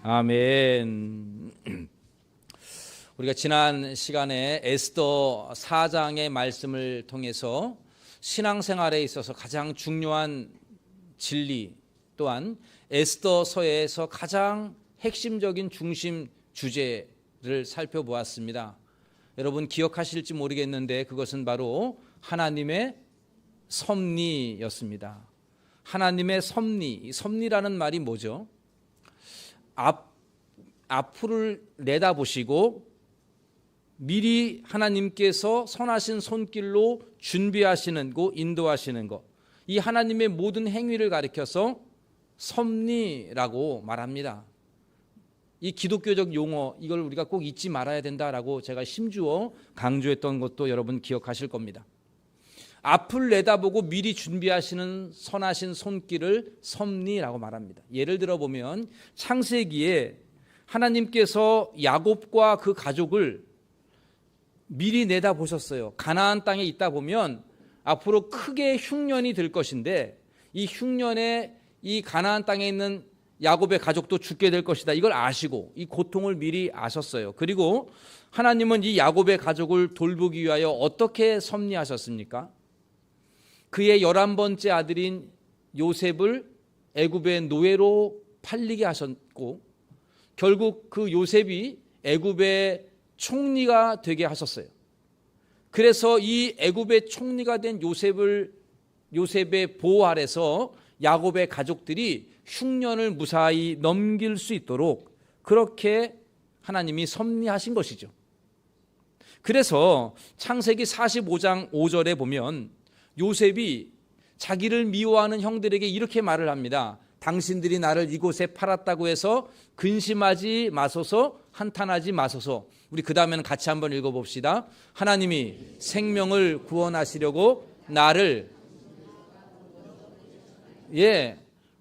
아멘. 우리가 지난 시간에 에스더 4장의 말씀을 통해서 신앙생활에 있어서 가장 중요한 진리, 또한 에스더서에서 가장 핵심적인 중심 주제를 살펴보았습니다. 여러분 기억하실지 모르겠는데 그것은 바로 하나님의 섭리였습니다. 하나님의 섭리, 섭리라는 말이 뭐죠? 앞을 내다보시고 미리 하나님께서 선하신 손길로 준비하시는 거, 인도하시는 것, 이 하나님의 모든 행위를 가리켜서 섭리라고 말합니다. 이 기독교적 용어, 이걸 우리가 꼭 잊지 말아야 된다라고 제가 힘주어 강조했던 것도 여러분 기억하실 겁니다. 앞을 내다보고 미리 준비하시는 선하신 손길을 섭리라고 말합니다. 예를 들어 보면 창세기에 하나님께서 야곱과 그 가족을 미리 내다보셨어요. 가나안 땅에 있다 보면 앞으로 크게 흉년이 들 것인데 이 흉년에 이 가나안 땅에 있는 야곱의 가족도 죽게 될 것이다. 이걸 아시고 이 고통을 미리 아셨어요. 그리고 하나님은 이 야곱의 가족을 돌보기 위하여 어떻게 섭리하셨습니까? 그의 11번째 아들인 요셉을 애굽의 노예로 팔리게 하셨고 결국 그 요셉이 애굽의 총리가 되게 하셨어요. 그래서 이 애굽의 총리가 된 요셉의 보호 아래서 야곱의 가족들이 흉년을 무사히 넘길 수 있도록 그렇게 하나님이 섭리하신 것이죠. 그래서 창세기 45장 5절에 보면 요셉이 자기를 미워하는 형들에게 이렇게 말을 합니다. 당신들이 나를 이곳에 팔았다고 해서 근심하지 마소서, 한탄하지 마소서. 우리 그 다음에는 같이 한번 읽어봅시다. 하나님이 생명을 구원하시려고 나를,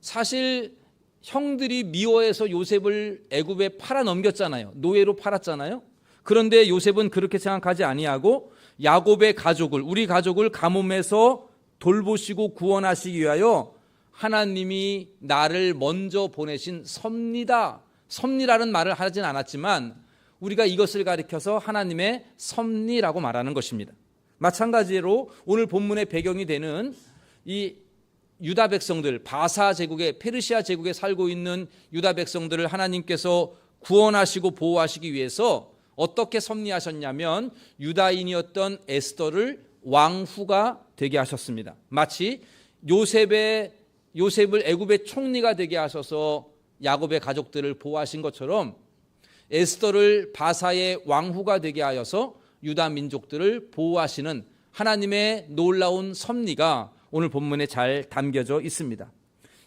사실 형들이 미워해서 요셉을 애굽에 팔아 넘겼잖아요. 노예로 팔았잖아요. 그런데 요셉은 그렇게 생각하지 아니하고 야곱의 가족을, 우리 가족을 가뭄에서 돌보시고 구원하시기 위하여 하나님이 나를 먼저 보내신 섭리다. 섭리라는 말을 하진 않았지만 우리가 이것을 가리켜서 하나님의 섭리라고 말하는 것입니다. 마찬가지로 오늘 본문의 배경이 되는 이 유다 백성들, 바사 제국에, 페르시아 제국에 살고 있는 유다 백성들을 하나님께서 구원하시고 보호하시기 위해서 어떻게 섭리하셨냐면 유다인이었던 에스더를 왕후가 되게 하셨습니다. 마치 요셉을 애굽의 총리가 되게 하셔서 야곱의 가족들을 보호하신 것처럼 에스더를 바사의 왕후가 되게 하여서 유다 민족들을 보호하시는 하나님의 놀라운 섭리가 오늘 본문에 잘 담겨져 있습니다.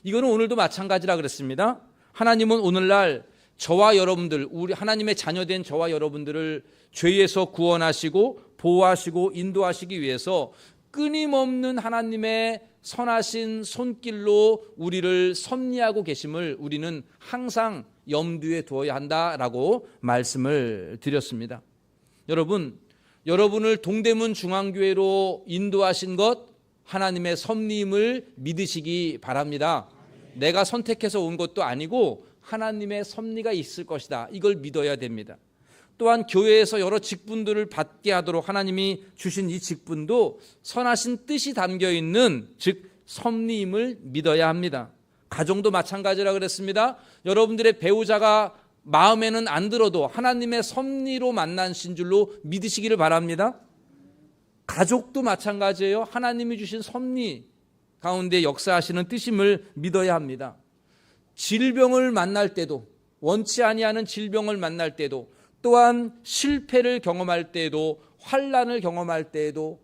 이거는 오늘도 마찬가지라 그랬습니다. 하나님은 오늘날 저와 여러분들, 우리 하나님의 자녀된 저와 여러분들을 죄에서 구원하시고 보호하시고 인도하시기 위해서 끊임없는 하나님의 선하신 손길로 우리를 섭리하고 계심을 우리는 항상 염두에 두어야 한다라고 말씀을 드렸습니다. 여러분을 동대문 중앙교회로 인도하신 것 하나님의 섭리임을 믿으시기 바랍니다. 내가 선택해서 온 것도 아니고 하나님의 섭리가 있을 것이다. 이걸 믿어야 됩니다. 또한 교회에서 여러 직분들을 받게 하도록 하나님이 주신 이 직분도 선하신 뜻이 담겨있는 즉 섭리임을 믿어야 합니다. 가정도 마찬가지라 그랬습니다. 여러분들의 배우자가 마음에는 안 들어도 하나님의 섭리로 만나신 줄로 믿으시기를 바랍니다. 가족도 마찬가지예요. 하나님이 주신 섭리 가운데 역사하시는 뜻임을 믿어야 합니다. 질병을 만날 때도, 원치 아니하는 질병을 만날 때도, 또한 실패를 경험할 때에도, 환난을 경험할 때에도,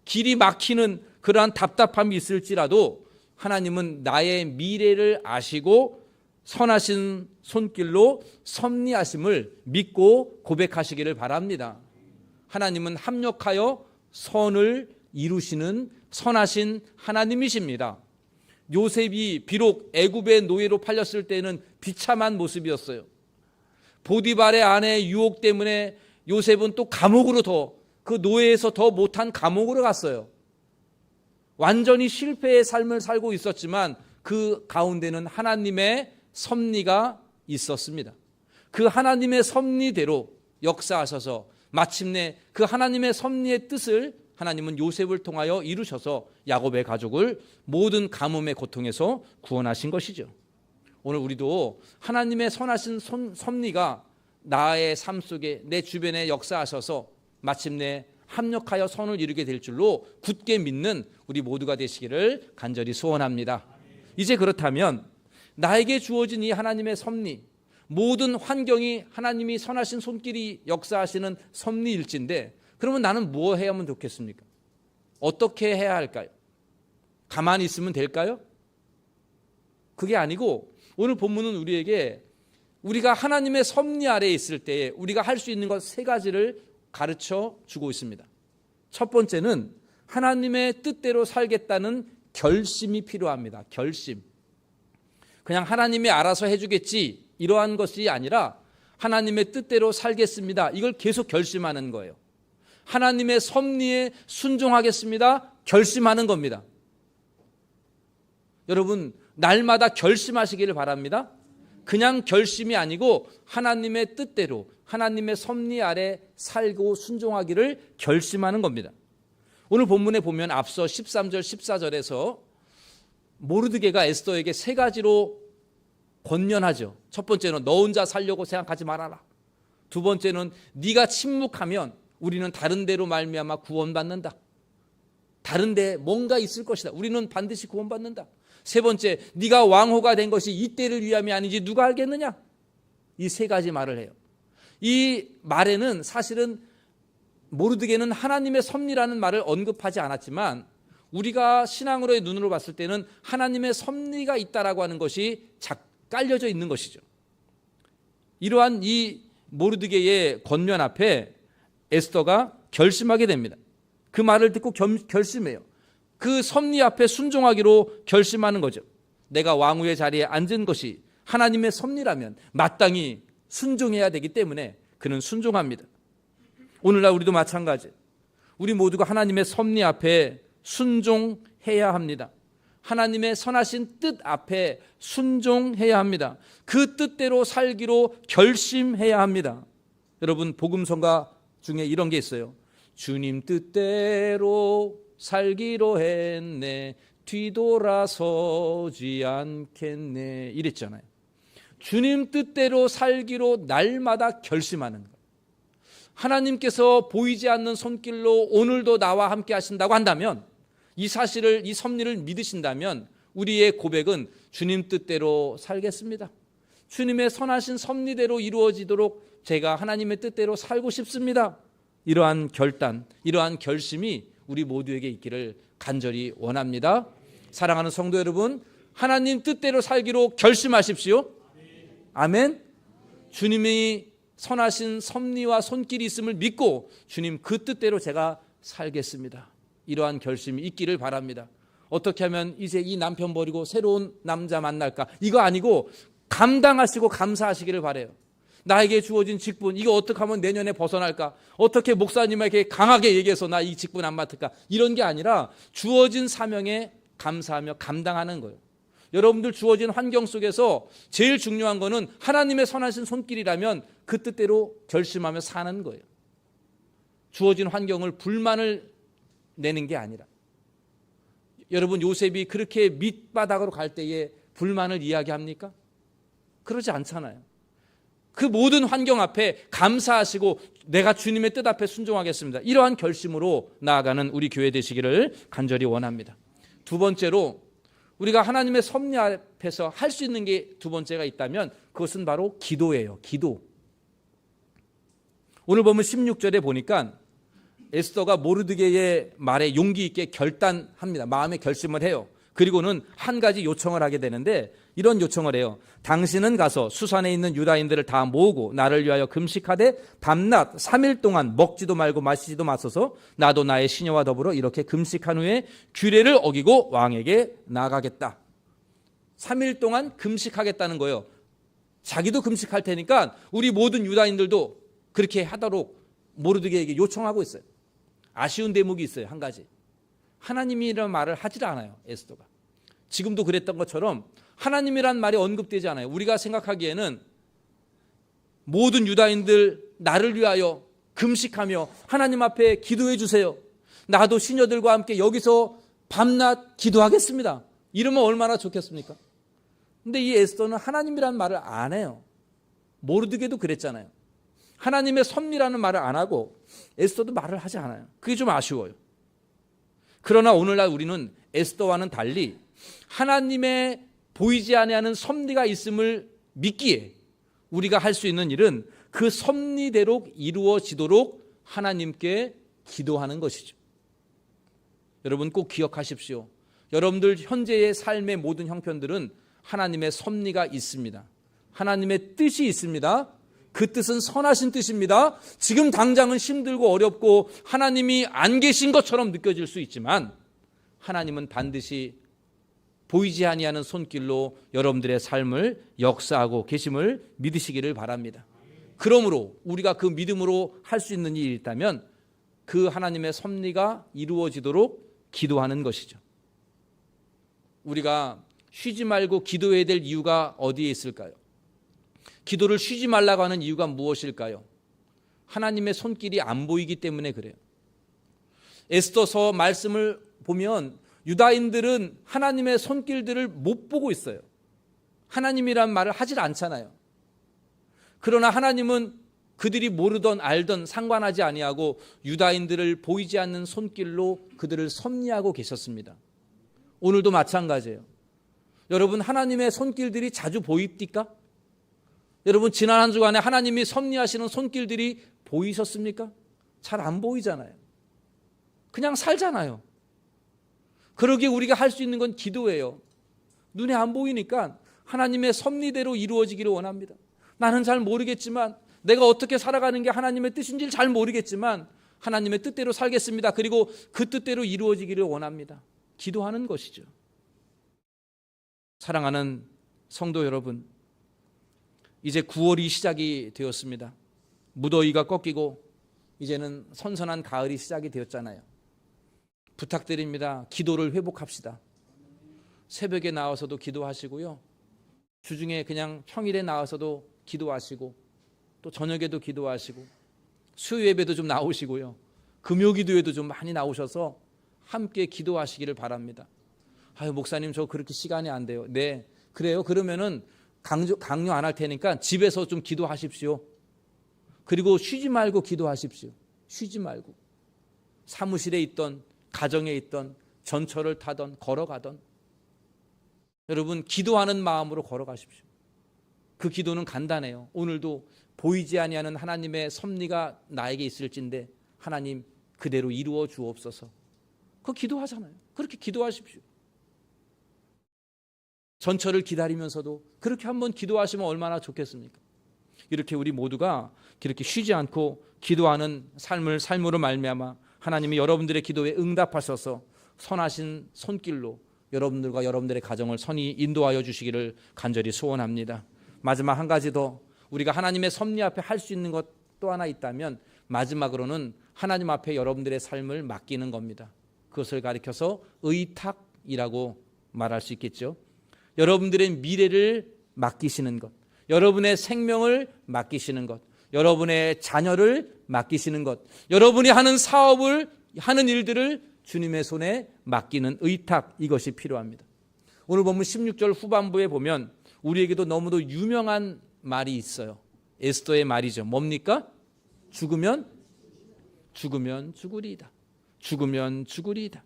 길이 막히는 그러한 답답함이 있을지라도 하나님은 나의 미래를 아시고 선하신 손길로 섭리하심을 믿고 고백하시기를 바랍니다. 하나님은 합력하여 선을 이루시는 선하신 하나님이십니다. 요셉이 비록 애굽의 노예로 팔렸을 때는 비참한 모습이었어요. 보디발의 아내의 유혹 때문에 요셉은 또 감옥으로 그 노예에서 더 못한 감옥으로 갔어요. 완전히 실패의 삶을 살고 있었지만 그 가운데는 하나님의 섭리가 있었습니다. 그 하나님의 섭리대로 역사하셔서 마침내 그 하나님의 섭리의 뜻을 하나님은 요셉을 통하여 이루셔서 야곱의 가족을 모든 가뭄의 고통에서 구원하신 것이죠. 오늘 우리도 하나님의 선하신 섭리가 나의 삶 속에 내 주변에 역사하셔서 마침내 합력하여 선을 이루게 될 줄로 굳게 믿는 우리 모두가 되시기를 간절히 소원합니다. 이제 그렇다면 나에게 주어진 이 하나님의 섭리, 모든 환경이 하나님이 선하신 손길이 역사하시는 섭리일진데 그러면 나는 뭐 해야 하면 좋겠습니까? 어떻게 해야 할까요? 가만히 있으면 될까요? 그게 아니고 오늘 본문은 우리에게 우리가 하나님의 섭리 아래에 있을 때에 우리가 할 수 있는 것 세 가지를 가르쳐 주고 있습니다. 첫 번째는 하나님의 뜻대로 살겠다는 결심이 필요합니다. 결심. 그냥 하나님이 알아서 해주겠지 이러한 것이 아니라 하나님의 뜻대로 살겠습니다. 이걸 계속 결심하는 거예요. 하나님의 섭리에 순종하겠습니다. 결심하는 겁니다. 여러분 날마다 결심하시기를 바랍니다. 그냥 결심이 아니고 하나님의 뜻대로 하나님의 섭리 아래 살고 순종하기를 결심하는 겁니다. 오늘 본문에 보면 앞서 13절 14절에서 모르드게가 에스더에게 세 가지로 권면하죠. 첫 번째는 너 혼자 살려고 생각하지 말아라. 두 번째는 네가 침묵하면 우리는 다른 데로 말미암아 구원받는다. 다른 데 뭔가 있을 것이다. 우리는 반드시 구원받는다. 세 번째, 네가 왕호가 된 것이 이때를 위함이 아니지 누가 알겠느냐? 이 세 가지 말을 해요. 이 말에는 사실은 모르드게는 하나님의 섭리라는 말을 언급하지 않았지만 우리가 신앙으로의 눈으로 봤을 때는 하나님의 섭리가 있다라고 하는 것이 깔려져 있는 것이죠. 이러한 이 모르드게의 권면 앞에 에스더가 결심하게 됩니다. 그 말을 듣고 결심해요. 그 섭리 앞에 순종하기로 결심하는 거죠. 내가 왕후의 자리에 앉은 것이 하나님의 섭리라면 마땅히 순종해야 되기 때문에 그는 순종합니다. 오늘날 우리도 마찬가지. 우리 모두가 하나님의 섭리 앞에 순종해야 합니다. 하나님의 선하신 뜻 앞에 순종해야 합니다. 그 뜻대로 살기로 결심해야 합니다. 여러분 복음성가 중에 이런 게 있어요. 주님 뜻대로 살기로 했네 뒤돌아서지 않겠네 이랬잖아요. 주님 뜻대로 살기로 날마다 결심하는 거예요. 하나님께서 보이지 않는 손길로 오늘도 나와 함께 하신다고 한다면 이 사실을 이 섭리를 믿으신다면 우리의 고백은 주님 뜻대로 살겠습니다. 주님의 선하신 섭리대로 이루어지도록 제가 하나님의 뜻대로 살고 싶습니다. 이러한 결단, 이러한 결심이 우리 모두에게 있기를 간절히 원합니다. 사랑하는 성도 여러분, 하나님 뜻대로 살기로 결심하십시오. 아멘. 주님이 선하신 섭리와 손길이 있음을 믿고 주님 그 뜻대로 제가 살겠습니다. 이러한 결심이 있기를 바랍니다. 어떻게 하면 이제 이 남편 버리고 새로운 남자 만날까? 이거 아니고 감당하시고 감사하시기를 바라요. 나에게 주어진 직분 이거 어떻게 하면 내년에 벗어날까? 어떻게 목사님에게 강하게 얘기해서 나 이 직분 안 맡을까? 이런 게 아니라 주어진 사명에 감사하며 감당하는 거예요. 여러분들 주어진 환경 속에서 제일 중요한 거는 하나님의 선하신 손길이라면 그 뜻대로 결심하며 사는 거예요. 주어진 환경을 불만을 내는 게 아니라. 여러분 요셉이 그렇게 밑바닥으로 갈 때에 불만을 이야기합니까? 그러지 않잖아요. 그 모든 환경 앞에 감사하시고 내가 주님의 뜻 앞에 순종하겠습니다. 이러한 결심으로 나아가는 우리 교회 되시기를 간절히 원합니다. 두 번째로 우리가 하나님의 섭리 앞에서 할 수 있는 게 두 번째가 있다면 그것은 바로 기도예요. 기도. 오늘 보면 16절에 보니까 에스더가 모르드게의 말에 용기 있게 결단합니다. 마음의 결심을 해요. 그리고는 한 가지 요청을 하게 되는데 이런 요청을 해요. 당신은 가서 수산에 있는 유다인들을 다 모으고 나를 위하여 금식하되 밤낮 3일 동안 먹지도 말고 마시지도 마소서. 나도 나의 시녀와 더불어 이렇게 금식한 후에 규례를 어기고 왕에게 나가겠다. 3일 동안 금식하겠다는 거예요. 자기도 금식할 테니까 우리 모든 유다인들도 그렇게 하도록 모르드게에게 요청하고 있어요. 아쉬운 대목이 있어요. 한 가지. 하나님이라는 말을 하질 않아요. 에스더가. 지금도 그랬던 것처럼 하나님이란 말이 언급되지 않아요. 우리가 생각하기에는 모든 유다인들 나를 위하여 금식하며 하나님 앞에 기도해 주세요. 나도 시녀들과 함께 여기서 밤낮 기도하겠습니다. 이러면 얼마나 좋겠습니까? 근데 이 에스더는 하나님이라는 말을 안 해요. 모르드게도 그랬잖아요. 하나님의 섭리라는 말을 안 하고 에스더도 말을 하지 않아요. 그게 좀 아쉬워요. 그러나 오늘날 우리는 에스더와는 달리 하나님의 보이지 아니하는 섭리가 있음을 믿기에 우리가 할 수 있는 일은 그 섭리대로 이루어지도록 하나님께 기도하는 것이죠. 여러분 꼭 기억하십시오. 여러분들 현재의 삶의 모든 형편들은 하나님의 섭리가 있습니다. 하나님의 뜻이 있습니다. 그 뜻은 선하신 뜻입니다. 지금 당장은 힘들고 어렵고 하나님이 안 계신 것처럼 느껴질 수 있지만 하나님은 반드시 보이지 아니하는 손길로 여러분들의 삶을 역사하고 계심을 믿으시기를 바랍니다. 그러므로 우리가 그 믿음으로 할 수 있는 일이 있다면 그 하나님의 섭리가 이루어지도록 기도하는 것이죠. 우리가 쉬지 말고 기도해야 될 이유가 어디에 있을까요? 기도를 쉬지 말라고 하는 이유가 무엇일까요? 하나님의 손길이 안 보이기 때문에 그래요. 에스더서 말씀을 보면 유다인들은 하나님의 손길들을 못 보고 있어요. 하나님이란 말을 하질 않잖아요. 그러나 하나님은 그들이 모르던 알던 상관하지 아니하고 유다인들을 보이지 않는 손길로 그들을 섭리하고 계셨습니다. 오늘도 마찬가지예요. 여러분 하나님의 손길들이 자주 보입니까? 여러분 지난 한 주간에 하나님이 섭리하시는 손길들이 보이셨습니까? 잘 안 보이잖아요. 그냥 살잖아요. 그러기에 우리가 할 수 있는 건 기도예요. 눈에 안 보이니까 하나님의 섭리대로 이루어지기를 원합니다. 나는 잘 모르겠지만 내가 어떻게 살아가는 게 하나님의 뜻인지를 잘 모르겠지만 하나님의 뜻대로 살겠습니다. 그리고 그 뜻대로 이루어지기를 원합니다. 기도하는 것이죠. 사랑하는 성도 여러분, 이제 9월이 시작이 되었습니다. 무더위가 꺾이고 이제는 선선한 가을이 시작이 되었잖아요. 부탁드립니다. 기도를 회복합시다. 새벽에 나와서도 기도하시고요. 주중에 그냥 평일에 나와서도 기도하시고 또 저녁에도 기도하시고 수요 예배도 좀 나오시고요. 금요 기도에도 좀 많이 나오셔서 함께 기도하시기를 바랍니다. 아유 목사님 저 그렇게 시간이 안 돼요. 네 그래요. 그러면은 강요 안 할 테니까 집에서 좀 기도하십시오. 그리고 쉬지 말고 기도하십시오. 쉬지 말고 사무실에 있던 가정에 있던 전철을 타던 걸어가던 여러분 기도하는 마음으로 걸어가십시오. 그 기도는 간단해요. 오늘도 보이지 아니하는 하나님의 섭리가 나에게 있을진데 하나님 그대로 이루어 주옵소서. 그거 기도하잖아요. 그렇게 기도하십시오. 전철을 기다리면서도 그렇게 한번 기도하시면 얼마나 좋겠습니까? 이렇게 우리 모두가 이렇게 쉬지 않고 기도하는 삶으로 말미암아 하나님이 여러분들의 기도에 응답하셔서 선하신 손길로 여러분들과 여러분들의 가정을 선히 인도하여 주시기를 간절히 소원합니다. 마지막 한 가지 더 우리가 하나님의 섭리 앞에 할 수 있는 것 또 하나 있다면 마지막으로는 하나님 앞에 여러분들의 삶을 맡기는 겁니다. 그것을 가리켜서 의탁이라고 말할 수 있겠죠. 여러분들의 미래를 맡기시는 것, 여러분의 생명을 맡기시는 것, 여러분의 자녀를 맡기시는 것, 여러분이 하는 사업을 하는 일들을 주님의 손에 맡기는 의탁, 이것이 필요합니다. 오늘 본문 16절 후반부에 보면 우리에게도 너무도 유명한 말이 있어요. 에스더의 말이죠. 뭡니까? 죽으면 죽으리이다. 죽으면 죽으리이다.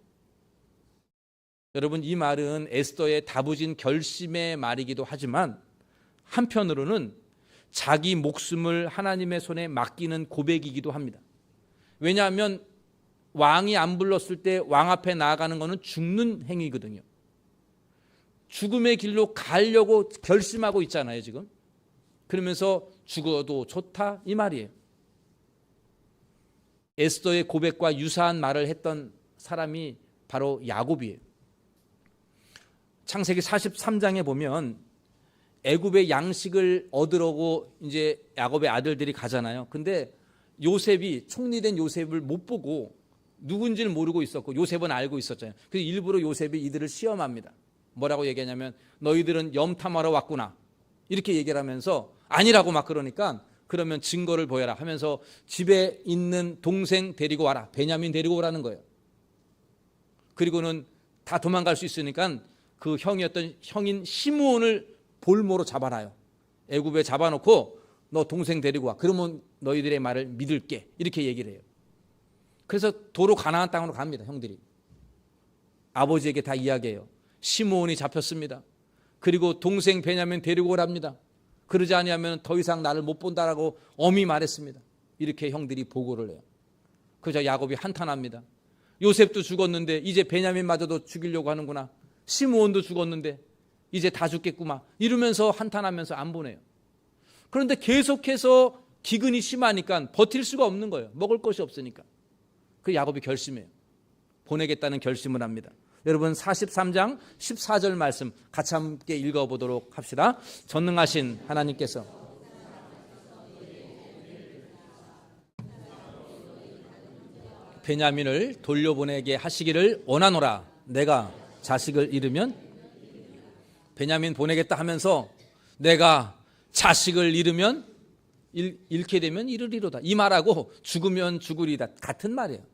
여러분 이 말은 에스더의 다부진 결심의 말이기도 하지만 한편으로는 자기 목숨을 하나님의 손에 맡기는 고백이기도 합니다. 왜냐하면 왕이 안 불렀을 때 왕 앞에 나아가는 것은 죽는 행위거든요. 죽음의 길로 가려고 결심하고 있잖아요 지금. 그러면서 죽어도 좋다 이 말이에요. 에스더의 고백과 유사한 말을 했던 사람이 바로 야곱이에요. 창세기 43장에 보면 애굽의 양식을 얻으려고 이제 야곱의 아들들이 가잖아요. 근데 요셉이 총리된 요셉을 못 보고 누군지를 모르고 있었고 요셉은 알고 있었잖아요. 그래서 일부러 요셉이 이들을 시험합니다. 뭐라고 얘기하냐면 너희들은 염탐하러 왔구나 이렇게 얘기를 하면서 아니라고 막 그러니까 그러면 증거를 보여라 하면서 집에 있는 동생 데리고 와라. 베냐민 데리고 오라는 거예요. 그리고는 다 도망갈 수 있으니까 그 형이었던 형인 시므온을 볼모로 잡아놔요. 애굽에 잡아놓고 너 동생 데리고 와. 그러면 너희들의 말을 믿을게. 이렇게 얘기를 해요. 그래서 도로 가나안 땅으로 갑니다. 형들이. 아버지에게 다 이야기해요. 시므온이 잡혔습니다. 그리고 동생 베냐민 데리고 오랍니다. 그러지 아니하면 더 이상 나를 못 본다라고 엄히 말했습니다. 이렇게 형들이 보고를 해요. 그러자 야곱이 한탄합니다. 요셉도 죽었는데 이제 베냐민마저도 죽이려고 하는구나. 시므온도 죽었는데 이제 다 죽겠구만. 이러면서 한탄하면서 안 보내요. 그런데 계속해서 기근이 심하니까 버틸 수가 없는 거예요. 먹을 것이 없으니까. 그 야곱이 결심해요. 보내겠다는 결심을 합니다. 여러분 43장 14절 말씀 같이 함께 읽어보도록 합시다. 전능하신 하나님께서 베냐민을 돌려보내게 하시기를 원하노라. 내가 자식을 잃으면 베냐민 보내겠다 하면서 내가 자식을 잃으면 잃게 되면 잃으리로다. 이 말하고 죽으면 죽으리다. 같은 말이에요.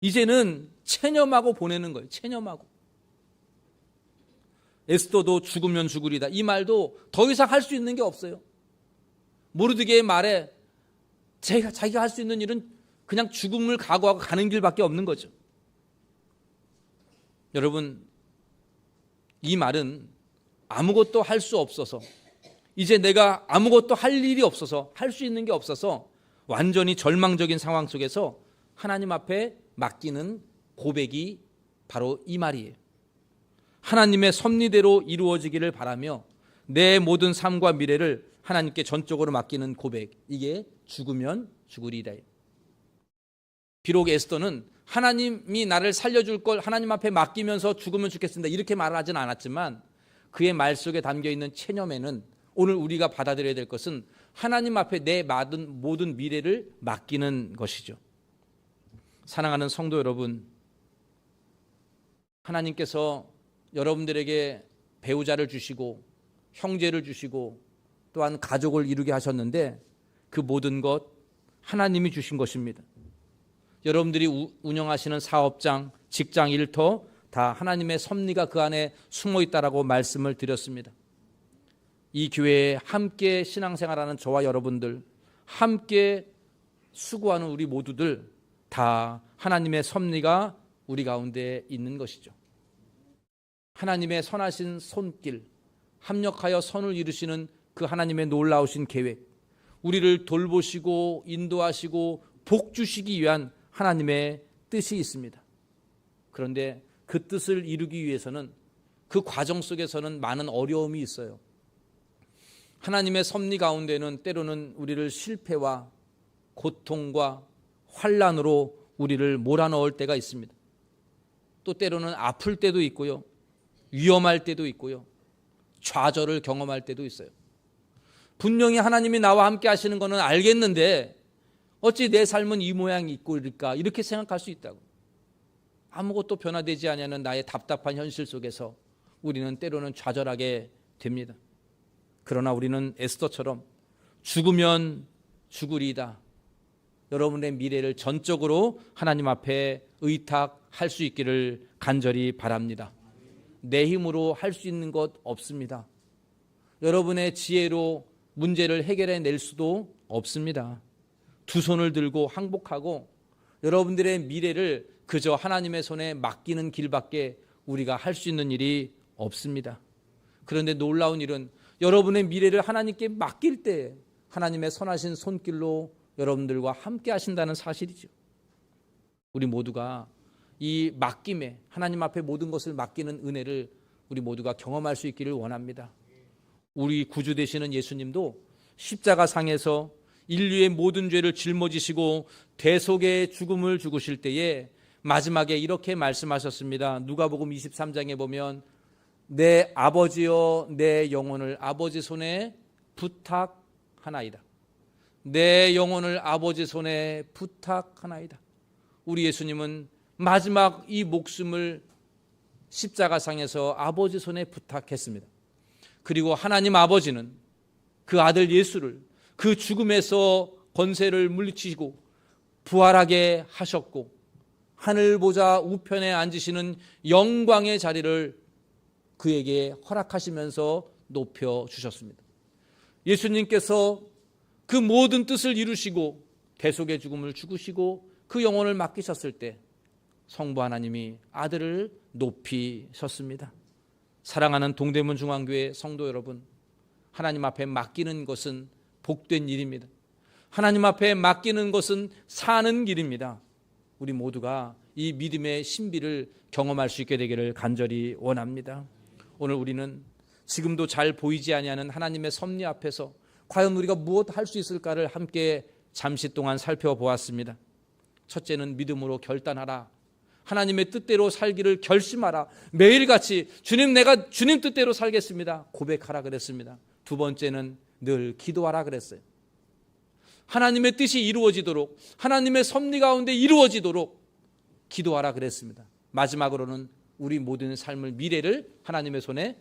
이제는 체념하고 보내는 거예요. 체념하고. 에스더도 죽으면 죽으리다. 이 말도 더 이상 할 수 있는 게 없어요. 모르드게의 말에 자기가 할 수 있는 일은 그냥 죽음을 각오하고 가는 길밖에 없는 거죠. 여러분, 이 말은 아무것도 할 수 없어서, 이제 내가 아무것도 할 일이 없어서, 할 수 있는 게 없어서 완전히 절망적인 상황 속에서 하나님 앞에 맡기는 고백이 바로 이 말이에요. 하나님의 섭리대로 이루어지기를 바라며 내 모든 삶과 미래를 하나님께 전적으로 맡기는 고백. 이게 죽으면 죽으리다. 비록 에스더는 하나님이 나를 살려줄 걸 하나님 앞에 맡기면서 죽으면 죽겠습니다. 이렇게 말을 하진 않았지만 그의 말 속에 담겨있는 체념에는 오늘 우리가 받아들여야 될 것은 하나님 앞에 내 모든 미래를 맡기는 것이죠. 사랑하는 성도 여러분, 하나님께서 여러분들에게 배우자를 주시고 형제를 주시고 또한 가족을 이루게 하셨는데 그 모든 것 하나님이 주신 것입니다. 여러분들이 운영하시는 사업장, 직장, 일터 다 하나님의 섭리가 그 안에 숨어 있다라고 말씀을 드렸습니다. 이 교회에 함께 신앙생활하는 저와 여러분들, 함께 수고하는 우리 모두들 다 하나님의 섭리가 우리 가운데 있는 것이죠. 하나님의 선하신 손길, 합력하여 선을 이루시는 그 하나님의 놀라우신 계획, 우리를 돌보시고 인도하시고 복 주시기 위한 하나님의 뜻이 있습니다. 그런데 그 뜻을 이루기 위해서는 그 과정 속에서는 많은 어려움이 있어요. 하나님의 섭리 가운데는 때로는 우리를 실패와 고통과 환난으로 우리를 몰아넣을 때가 있습니다. 또 때로는 아플 때도 있고요. 위험할 때도 있고요. 좌절을 경험할 때도 있어요. 분명히 하나님이 나와 함께 하시는 것은 알겠는데 어찌 내 삶은 이 모양이 있고 이럴까 이렇게 생각할 수 있다고. 아무것도 변화되지 않는 나의 답답한 현실 속에서 우리는 때로는 좌절하게 됩니다. 그러나 우리는 에스더처럼 죽으면 죽으리이다. 여러분의 미래를 전적으로 하나님 앞에 의탁할 수 있기를 간절히 바랍니다. 내 힘으로 할 수 있는 것 없습니다. 여러분의 지혜로 문제를 해결해낼 수도 없습니다. 두 손을 들고 항복하고 여러분들의 미래를 그저 하나님의 손에 맡기는 길밖에 우리가 할 수 있는 일이 없습니다. 그런데 놀라운 일은 여러분의 미래를 하나님께 맡길 때 하나님의 선하신 손길로 여러분들과 함께 하신다는 사실이죠. 우리 모두가 이 맡김에 하나님 앞에 모든 것을 맡기는 은혜를 우리 모두가 경험할 수 있기를 원합니다. 우리 구주 되시는 예수님도 십자가상에서 인류의 모든 죄를 짊어지시고 대속의 죽음을 죽으실 때에 마지막에 이렇게 말씀하셨습니다. 누가복음 23장에 보면 내 아버지여 내 영혼을 아버지 손에 부탁하나이다. 내 영혼을 아버지 손에 부탁하나이다. 우리 예수님은 마지막 이 목숨을 십자가상에서 아버지 손에 부탁했습니다. 그리고 하나님 아버지는 그 아들 예수를 그 죽음에서 권세를 물리치시고 부활하게 하셨고 하늘 보좌 우편에 앉으시는 영광의 자리를 그에게 허락하시면서 높여주셨습니다. 예수님께서 그 모든 뜻을 이루시고 대속의 죽음을 죽으시고 그 영혼을 맡기셨을 때 성부 하나님이 아들을 높이셨습니다. 사랑하는 동대문 중앙교회 성도 여러분, 하나님 앞에 맡기는 것은 복된 일입니다. 하나님 앞에 맡기는 것은 사는 길입니다. 우리 모두가 이 믿음의 신비를 경험할 수 있게 되기를 간절히 원합니다. 오늘 우리는 지금도 잘 보이지 아니하는 하나님의 섭리 앞에서 과연 우리가 무엇 할 수 있을까를 함께 잠시 동안 살펴보았습니다. 첫째는 믿음으로 결단하라. 하나님의 뜻대로 살기를 결심하라. 매일같이 주님, 내가 주님 뜻대로 살겠습니다, 고백하라 그랬습니다. 두 번째는 늘 기도하라 그랬어요. 하나님의 뜻이 이루어지도록, 하나님의 섭리 가운데 이루어지도록 기도하라 그랬습니다. 마지막으로는 우리 모든 삶을, 미래를 하나님의 손에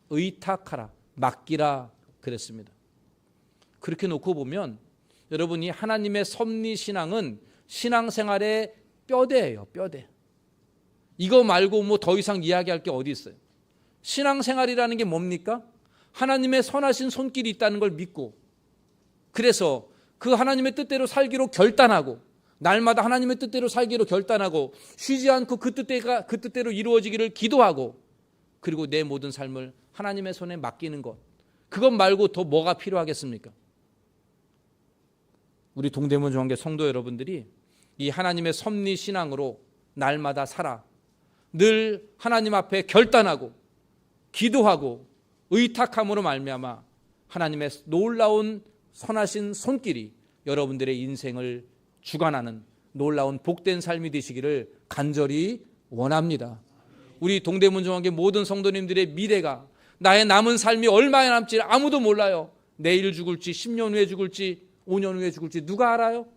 의탁하라, 맡기라 그랬습니다. 그렇게 놓고 보면 여러분이 하나님의 섭리 신앙은 신앙생활의 뼈대예요. 뼈대. 이거 말고 뭐 더 이상 이야기할 게 어디 있어요? 신앙생활이라는 게 뭡니까? 하나님의 선하신 손길이 있다는 걸 믿고, 그래서 그 하나님의 뜻대로 살기로 결단하고, 날마다 하나님의 뜻대로 살기로 결단하고, 쉬지 않고 그 뜻대로 이루어지기를 기도하고, 그리고 내 모든 삶을 하나님의 손에 맡기는 것, 그것 말고 더 뭐가 필요하겠습니까? 우리 동대문 중앙교회 성도 여러분들이 이 하나님의 섭리 신앙으로 날마다 살아 늘 하나님 앞에 결단하고 기도하고 의탁함으로 말미암아 하나님의 놀라운 선하신 손길이 여러분들의 인생을 주관하는 놀라운 복된 삶이 되시기를 간절히 원합니다. 우리 동대문 중앙교회 모든 성도님들의 미래가, 나의 남은 삶이 얼마나 남지 아무도 몰라요. 내일 죽을지, 10년 후에 죽을지, 5년 후에 죽을지 누가 알아요?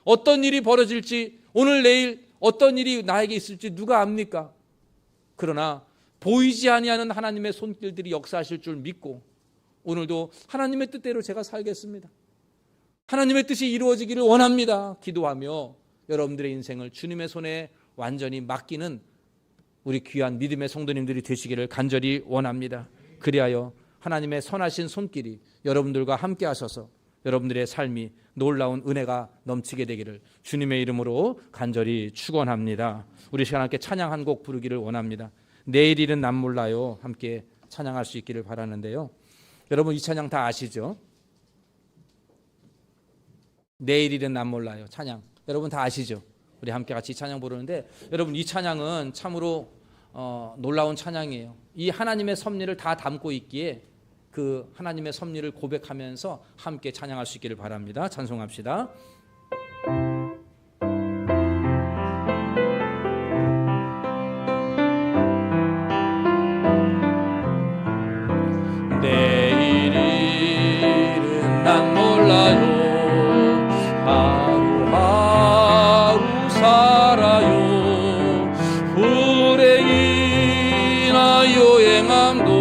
어떤 일이 벌어질지, 오늘 내일 어떤 일이 나에게 있을지 누가 압니까? 그러나 보이지 아니하는 하나님의 손길들이 역사하실 줄 믿고 오늘도 하나님의 뜻대로 제가 살겠습니다, 하나님의 뜻이 이루어지기를 원합니다 기도하며 여러분들의 인생을 주님의 손에 완전히 맡기는 우리 귀한 믿음의 성도님들이 되시기를 간절히 원합니다. 그리하여 하나님의 선하신 손길이 여러분들과 함께 하셔서 여러분들의 삶이 놀라운 은혜가 넘치게 되기를 주님의 이름으로 간절히 축원합니다. 우리 시간 함께 찬양 한 곡 부르기를 원합니다. 내일 일은 난 몰라요. 함께 찬양할 수 있기를 바라는데요. 여러분 이 찬양 다 아시죠? 내일 일은 난 몰라요. 찬양 여러분 다 아시죠? 우리 함께 같이 찬양 부르는데, 여러분 이 찬양은 참으로 놀라운 찬양이에요. 이 하나님의 섭리를 다 담고 있기에 그 하나님의 섭리를 고백하면서 함께 찬양할 수 있기를 바랍니다. 찬송합시다. 내일 일은 난 몰라요. 하루하루 살아요. 불행이나 여행함도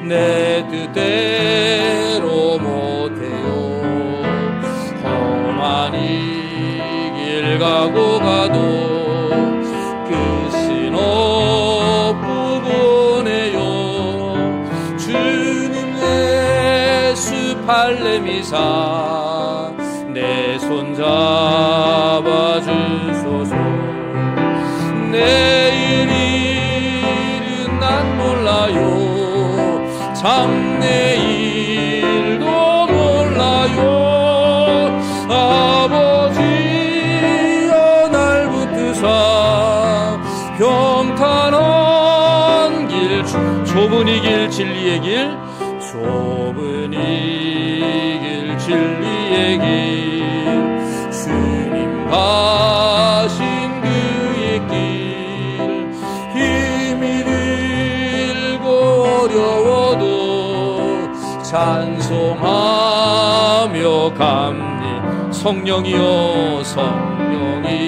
내 뜻대로 못해요. 험한 이 길 가고 가도 끝은 없고 보네요. 주님 예수 팔레미사 내 손 잡아주소서. 내일 일은 난 몰라요. 장래일도 몰라요. 아버지여 날 붙드사 평탄한 길, 좁은 이 길 진리의 길, 좁은 이 길 진리의 길, 주님 가신 그의 길, 힘이 들고 어려워도 찬송하며 감리. 성령이여 성령이여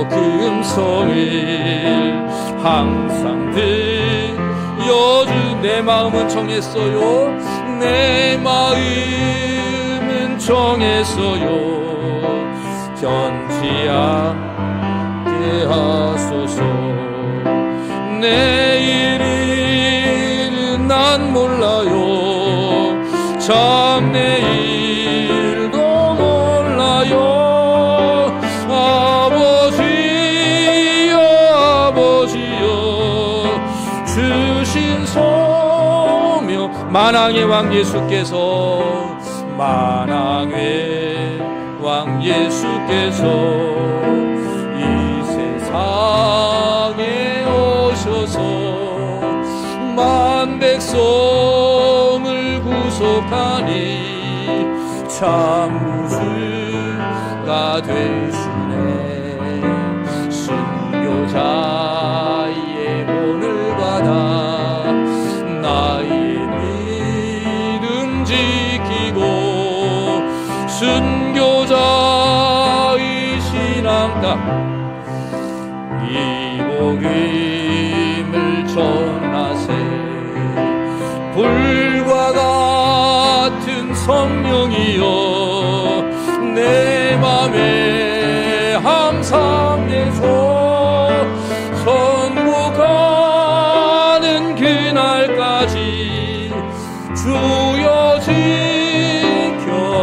그 음성을 항상 들려주. 내 마음은 정했어요. 내 마음은 정했어요. 변치 않게 하소서. 내일은 난 몰라요. 장래일도 몰라요. 아버지여 아버지여 주신 소명. 만왕의 왕 예수께서, 만왕의 왕 예수께서 이 세상에 오셔서 만 백성을 구속하니 참 구주가 되시네. 순교자의 본을 받아 나의 믿음 지키고 순교자의 신앙답 이 복음을 전하세. 불과 같은 성령이여 내 맘에 항상 내줘. 선곡하는 그날까지 주여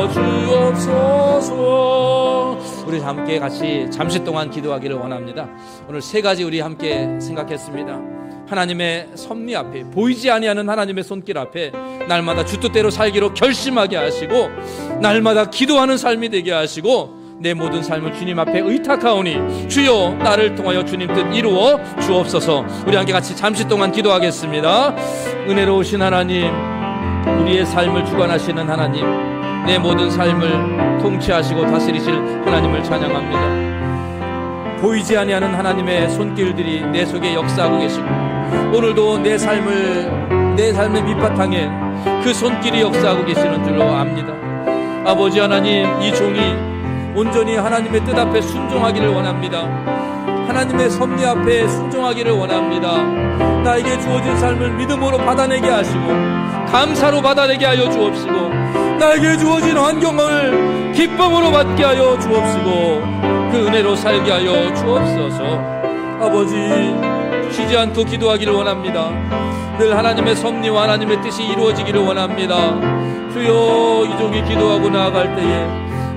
지켜주옵소서. 우리 함께 같이 잠시 동안 기도하기를 원합니다. 오늘 세 가지 우리 함께 생각했습니다. 하나님의 섭리 앞에, 보이지 아니하는 하나님의 손길 앞에 날마다 주 뜻대로 살기로 결심하게 하시고, 날마다 기도하는 삶이 되게 하시고, 내 모든 삶을 주님 앞에 의탁하오니 주여 나를 통하여 주님 뜻 이루어 주옵소서. 우리 함께 같이 잠시 동안 기도하겠습니다. 은혜로우신 하나님, 우리의 삶을 주관하시는 하나님, 내 모든 삶을 통치하시고 다스리실 하나님을 찬양합니다. 보이지 아니하는 하나님의 손길들이 내 속에 역사하고 계시고, 오늘도 내 삶의 밑바탕에 그 손길이 역사하고 계시는 줄로 압니다. 아버지 하나님, 이 종이 온전히 하나님의 뜻 앞에 순종하기를 원합니다. 하나님의 섭리 앞에 순종하기를 원합니다. 나에게 주어진 삶을 믿음으로 받아내게 하시고 감사로 받아내게 하여 주옵시고, 나에게 주어진 환경을 기쁨으로 받게 하여 주옵시고, 그 은혜로 살게 하여 주옵소서. 아버지, 쉬지 않고 기도하기를 원합니다. 늘 하나님의 섭리와 하나님의 뜻이 이루어지기를 원합니다. 주여, 이 종이 기도하고 나아갈 때에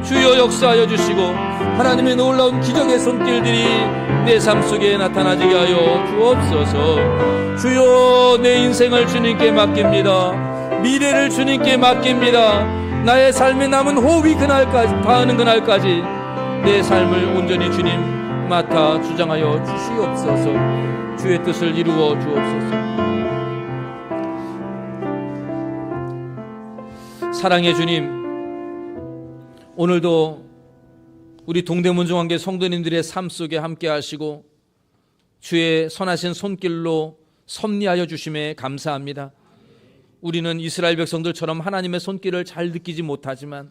주여 역사하여 주시고 하나님의 놀라운 기적의 손길들이 내 삶 속에 나타나지게 하여 주옵소서. 주여, 내 인생을 주님께 맡깁니다. 미래를 주님께 맡깁니다. 나의 삶에 남은 호흡이 그날까지, 다하는 그날까지 내 삶을 온전히 주님 맡아 주장하여 주시옵소서. 주의 뜻을 이루어 주옵소서. 사랑의 주님, 오늘도 우리 동대문 중앙교회 성도님들의 삶 속에 함께 하시고 주의 선하신 손길로 섭리하여 주심에 감사합니다. 우리는 이스라엘 백성들처럼 하나님의 손길을 잘 느끼지 못하지만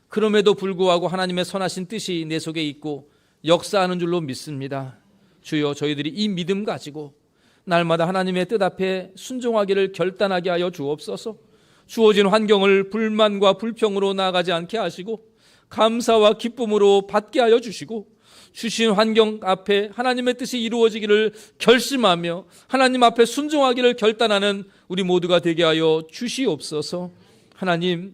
그럼에도 불구하고 하나님의 선하신 뜻이 내 속에 있고 역사하는 줄로 믿습니다. 주여, 저희들이 이 믿음 가지고 날마다 하나님의 뜻 앞에 순종하기를 결단하게 하여 주옵소서. 주어진 환경을 불만과 불평으로 나아가지 않게 하시고 감사와 기쁨으로 받게 하여 주시고, 주신 환경 앞에 하나님의 뜻이 이루어지기를 결심하며 하나님 앞에 순종하기를 결단하는 우리 모두가 되게 하여 주시옵소서. 하나님,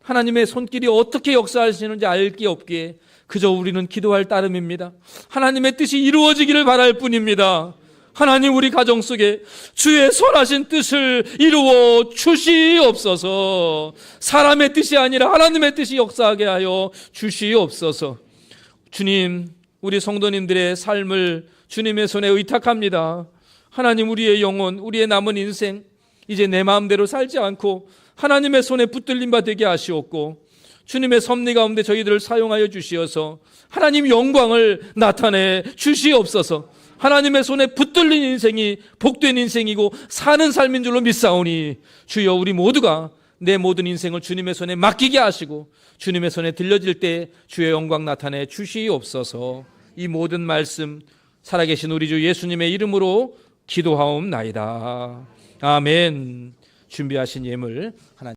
하나님의 손길이 어떻게 역사하시는지 알 게 없기에 그저 우리는 기도할 따름입니다. 하나님의 뜻이 이루어지기를 바랄 뿐입니다. 하나님, 우리 가정 속에 주의 선하신 뜻을 이루어 주시옵소서. 사람의 뜻이 아니라 하나님의 뜻이 역사하게 하여 주시옵소서. 주님, 우리 성도님들의 삶을 주님의 손에 의탁합니다. 하나님, 우리의 영혼, 우리의 남은 인생 이제 내 마음대로 살지 않고 하나님의 손에 붙들림 바 되게 하시옵고, 주님의 섭리 가운데 저희들을 사용하여 주시어서 하나님 영광을 나타내 주시옵소서. 하나님의 손에 붙들린 인생이 복된 인생이고 사는 삶인 줄로 믿사오니 주여, 우리 모두가 내 모든 인생을 주님의 손에 맡기게 하시고 주님의 손에 들려질 때 주의 영광 나타내 주시옵소서. 이 모든 말씀 살아계신 우리 주 예수님의 이름으로 기도하옵나이다. 아멘. 준비하신 예물 하나님